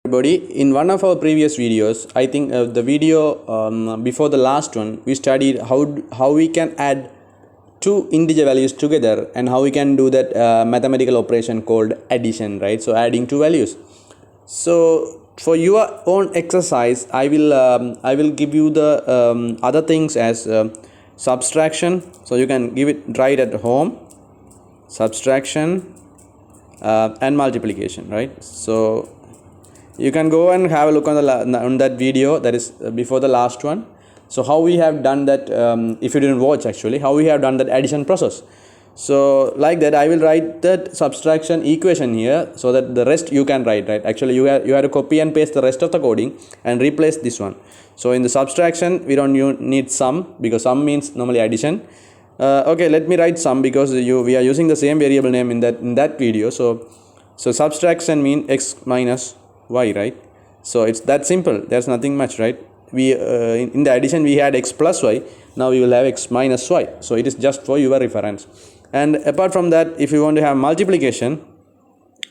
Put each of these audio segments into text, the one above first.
Everybody, in one of our previous videos, I think the video before the last one, we studied how we can add two integer values together and how we can do that mathematical operation called addition, right? So adding two values. So for your own exercise, I will give you the other things as subtraction. So you can try it at home. Subtraction and multiplication, right? So you can go and have a look on that video that is before the last one. So how we have done that, if you didn't watch actually, how we have done that addition process. So like that, I will write that subtraction equation here so that the rest you can write, right? Actually you have to copy and paste the rest of the coding and replace this one. So in the subtraction we don't need sum, because sum means normally addition. Okay, let me write sum because we are using the same variable name in that video. So subtraction means x minus y, right? So it's that simple. There's nothing much, right? We in the addition we had x plus y. Now we will have x minus y. So it is just for your reference. And apart from that, if you want to have multiplication,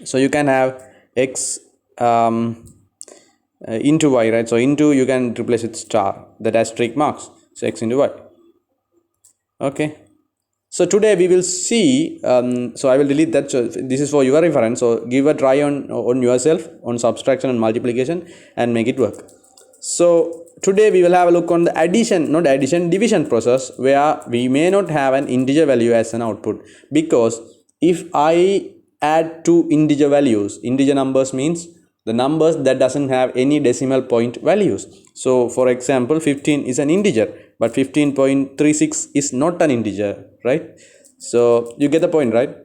so you can have x into y, right? So into, you can replace it star, that asterisk marks. So x into y. Okay. So today we will see, so I will delete that. So this is for your reference. So give a try on yourself on subtraction and multiplication and make it work. So today we will have a look on the division process, where we may not have an integer value as an output, because if I add two integer values, integer numbers means the numbers that doesn't have any decimal point values. So for example, 15 is an integer, but 15.36 is not an integer, right? So you get the point, right?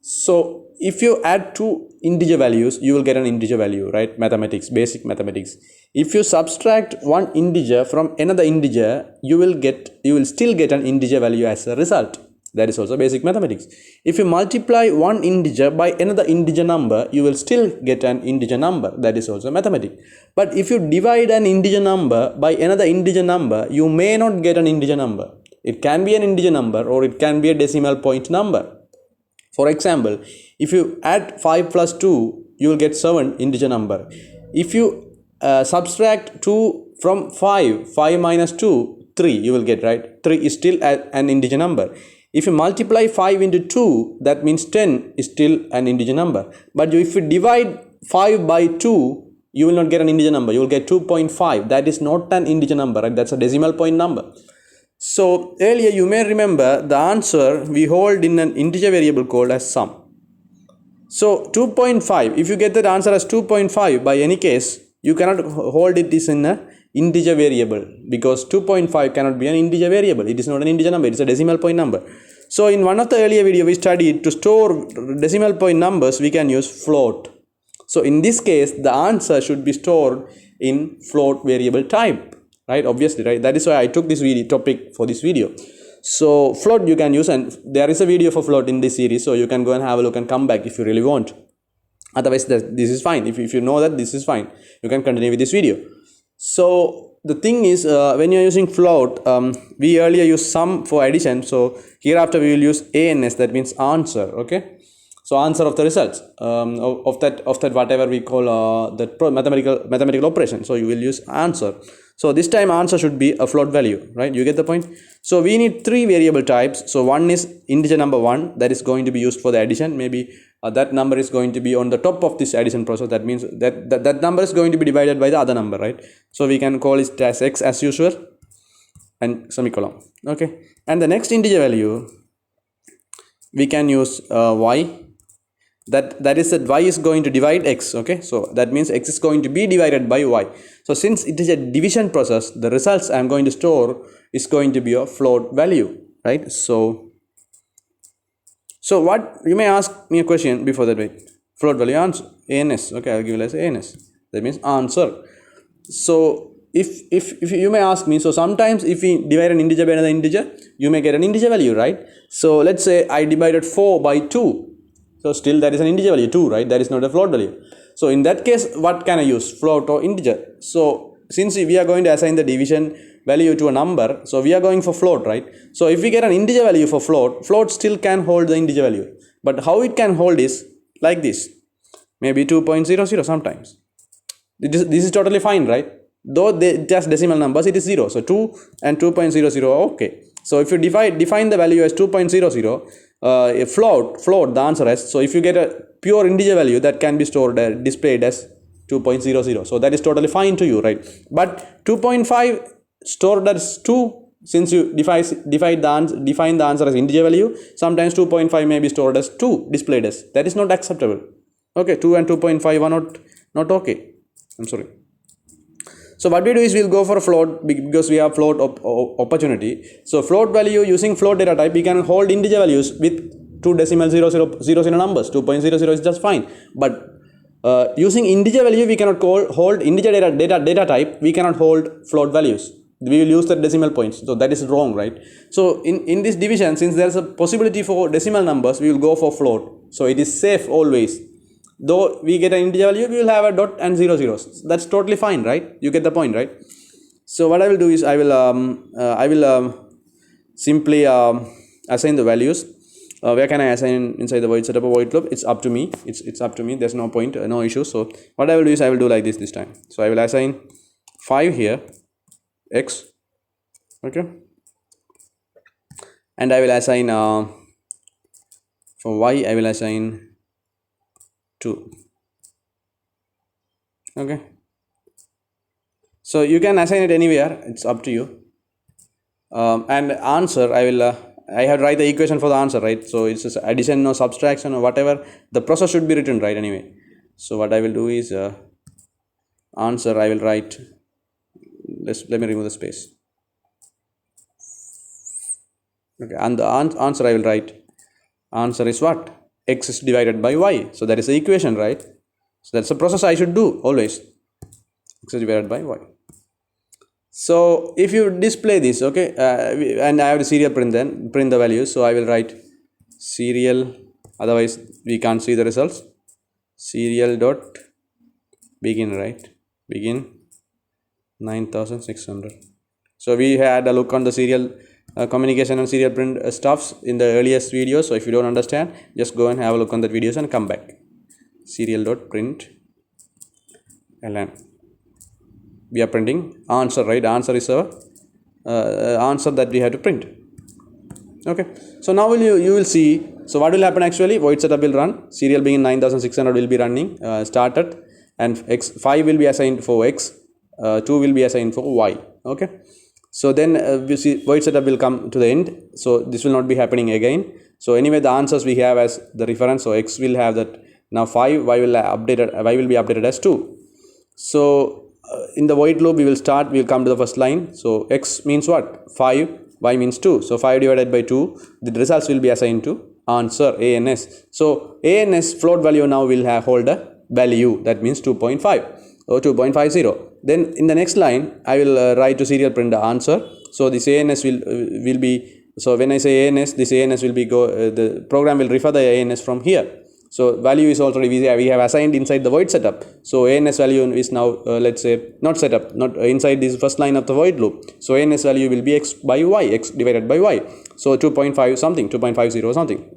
So if you add two integer values, you will get an integer value, right? Mathematics, basic mathematics. If you subtract one integer from another integer, you will still get an integer value as a result. That is also basic mathematics. If you multiply one integer by another integer number, you will still get an integer number. That is also mathematics. But if you divide an integer number by another integer number, you may not get an integer number. It can be an integer number or it can be a decimal point number. For example, if you add 5 plus 2, you will get 7 integer number. If you subtract 2 from 5 minus 2, 3 you will get, right? 3 is still an integer number. If you multiply 5 into 2, that means 10 is still an integer number. But if you divide 5 by 2, you will not get an integer number. You will get 2.5. That is not an integer number, right? That's a decimal point number. So earlier you may remember the answer we hold in an integer variable called as sum. So 2.5, if you get that answer as 2.5, by any case, you cannot hold it is in a integer variable, because 2.5 cannot be an integer variable. It is not an integer number, it is a decimal point number. So in one of the earlier video we studied, to store decimal point numbers we can use float. So in this case the answer should be stored in float variable type, right? Obviously, right? That is why I took this topic for this video. So float you can use, and there is a video for float in this series, so you can go and have a look and come back if you really want. Otherwise this is fine. If you know that this is fine, you can continue with this video. So the thing is, when you're using float, we earlier used sum for addition. So hereafter we will use ANS, that means answer. Okay, so answer of the results of that whatever we call that mathematical operation. So you will use answer. So this time answer should be a float value, right? You get the point? So we need three variable types. So one is integer number 1, that is going to be used for the addition. Maybe that number is going to be on the top of this addition process. That means that number is going to be divided by the other number, right? So we can call it as x as usual and semicolon. Okay, and the next integer value we can use y. That is that y is going to divide x. Okay, so that means x is going to be divided by y. So since it is a division process, the results I am going to store is going to be a float value, right? So what, you may ask me a question before that. Wait, float value answer ANS. Okay, I'll give it as ANS. That means answer. So if you may ask me, so sometimes if we divide an integer by another integer, you may get an integer value, right? So let's say I divided 4 by 2. So still that is an integer value 2, right? That is not a float value. So in that case, what can I use? Float or integer? So since we are going to assign the division value to a number, so we are going for float, right? So if we get an integer value for float still can hold the integer value. But how it can hold is like this. Maybe 2.00 sometimes. This is totally fine, right? Though they just decimal numbers, it is 0. So 2 and 2.00 are okay. So if you define the value as 2.00, a float the answer as, so if you get a pure integer value, that can be stored displayed as 2.00. So that is totally fine to you, right? But 2.5 stored as 2, since you define the answer as integer value, sometimes 2.5 may be stored as 2 displayed as. That is not acceptable. Okay, 2 and 2.5 are not okay. I'm sorry. So what we do is we'll go for float because we have float opportunity. So float value, using float data type, we can hold integer values with 2 decimal 0000 numbers. 2.00 is just fine. But using integer value, we cannot hold integer data type. We cannot hold float values. We will use the decimal points. So that is wrong, right? So in this division, since there is a possibility for decimal numbers, we will go for float. So it is safe always. Though we get an integer value, we will have a dot and 0 zeros. That's totally fine, right? You get the point, right? So what I will do is I will simply assign the values. Where can I assign inside the void setup or void loop? It's up to me. It's up to me. There's no point, no issue. So what I will do is I will do like this time. So I will assign 5 here, x, okay, and I will assign for y I will assign 2. Okay, so you can assign it anywhere, it's up to you. And answer, I have to write the equation for the answer, right? So it's just addition or subtraction or whatever, the process should be written, right? Anyway, so what I will do is answer I will write, let me remove the space. Okay, and the answer I will write, answer is what? X is divided by y. So that is the equation, right? So that's the process I should do always. X is divided by y. So if you display this, okay, and I have the serial print the values. So I will write serial, otherwise we can't see the results. Serial dot begin, right? Begin 9600. So we had a look on the serial communication and serial print stuffs in the earliest video. So if you don't understand, just go and have a look on that videos and come back. Serial dot print ln. We are printing answer, right? Answer is a answer that we have to print. Okay, so now you will see. So what will happen actually? Void setup will run. Serial being 9600 will be running started, and x5 will be assigned for x, 2 will be assigned for y. Okay, so then we see void setup will come to the end. So this will not be happening again. So anyway, the answers we have as the reference. So x will have that now 5, y will be updated as 2. So in the void loop we will come to the first line. So x means what? 5, y means 2. So 5 divided by 2, the results will be assigned to answer ans. So ans float value now will hold a value, that means 2.5 or 2.50. Then in the next line I will write to serial print the answer. So this ans will be, so when I say ans, this ans will be the program will refer the ans from here. So value is already we have assigned inside the void setup. So ans value is now let's say not inside this first line of the void loop. So ans value will be x by y, x divided by y. So 2.5 something, 2.50 something.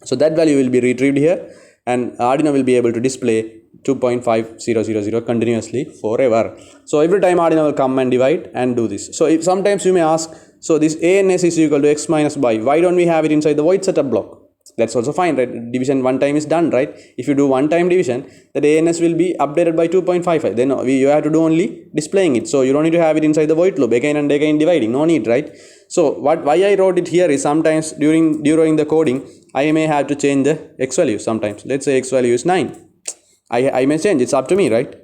So that value will be retrieved here, and Arduino will be able to display 2.5000 continuously forever. So every time Arduino will come and divide and do this. So if sometimes you may ask, so this ans is equal to x minus y, why don't we have it inside the void setup block? That's also fine, right? Division one time is done, right? If you do one time division, the ans will be updated by 2.55. Then you have to do only displaying it. So you don't need to have it inside the void loop again and again dividing. No need, right? So why I wrote it here is sometimes during the coding, I may have to change the x value sometimes. Let's say x value is 9. I may change. It's up to me, right?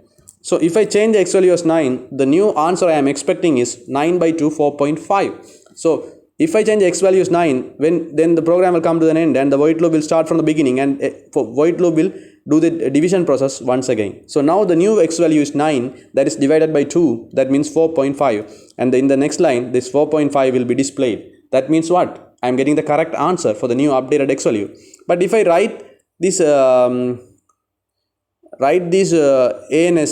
So if I change the x value as 9, the new answer I am expecting is 9 by 2, 4.5. So if I change x value is 9, then the program will come to an end and the void loop will start from the beginning, and for void loop will do the division process once again. So now the new x value is 9, that is divided by 2, that means 4.5, and in the next line this 4.5 will be displayed. That means what? I am getting the correct answer for the new updated x value. But if I write this ans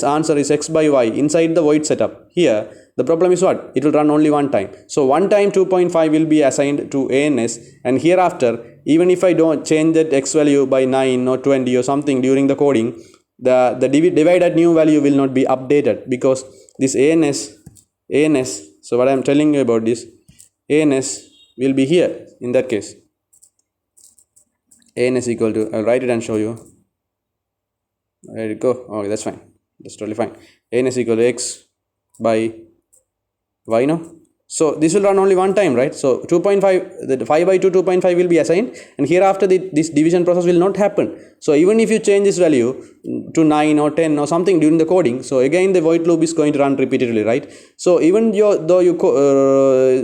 answer is x by y inside the void setup here, the problem is what? It will run only one time. So one time 2.5 will be assigned to ans, and hereafter even if I don't change that x value by 9 or 20 or something during the coding, the divided new value will not be updated, because this ans, so what I am telling you about this, ans will be here. In that case, ans equal to, I'll write it and show you. There you go. Okay, that's fine, that's totally fine. Ans equal to x by y, no? So this will run only one time, right? So 2.5, the 5 by 2, 2.5 will be assigned, and hereafter this division process will not happen. So even if you change this value to 9 or 10 or something during the coding, so again the void loop is going to run repeatedly, right? So even though you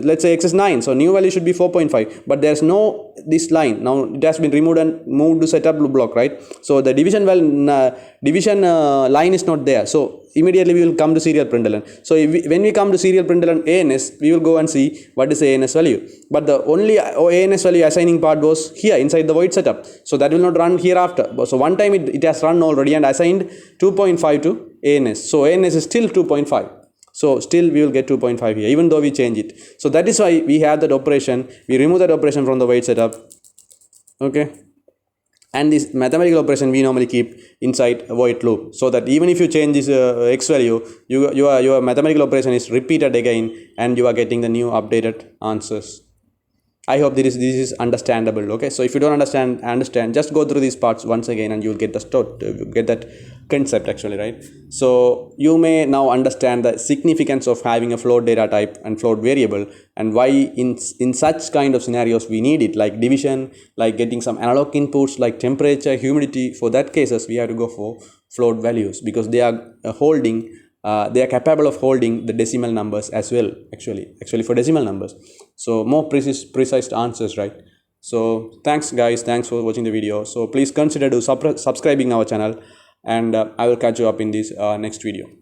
let's say x is 9, so new value should be 4.5, but there's no this line, now it has been removed and moved to setup block, right? So the division line is not there, so immediately we will come to serial println. So when we come to serial println ans, we will go and see what is the ans value, but the only ans value assigning part was here inside the void setup, so that will not run hereafter. So one time it has run already and assigned 2.5 to ans, so ans is still 2.5, so still we will get 2.5 here even though we change it. So that is why we have that operation, we remove that operation from the void setup. Okay, and this mathematical operation we normally keep inside a void loop, so that even if you change this x value, your mathematical operation is repeated again and you are getting the new updated answers. I hope this is understandable. Okay, so if you don't understand, just go through these parts once again and you will get that concept actually, right? So you may now understand the significance of having a float data type and float variable, and why in such kind of scenarios we need it, like division, like getting some analog inputs like temperature, humidity. For that cases we have to go for float values, because they are they are capable of holding the decimal numbers as well, actually for decimal numbers, so more precise answers, right? So thanks guys, thanks for watching the video. So please consider to subscribing our channel, and I will catch you up in this next video.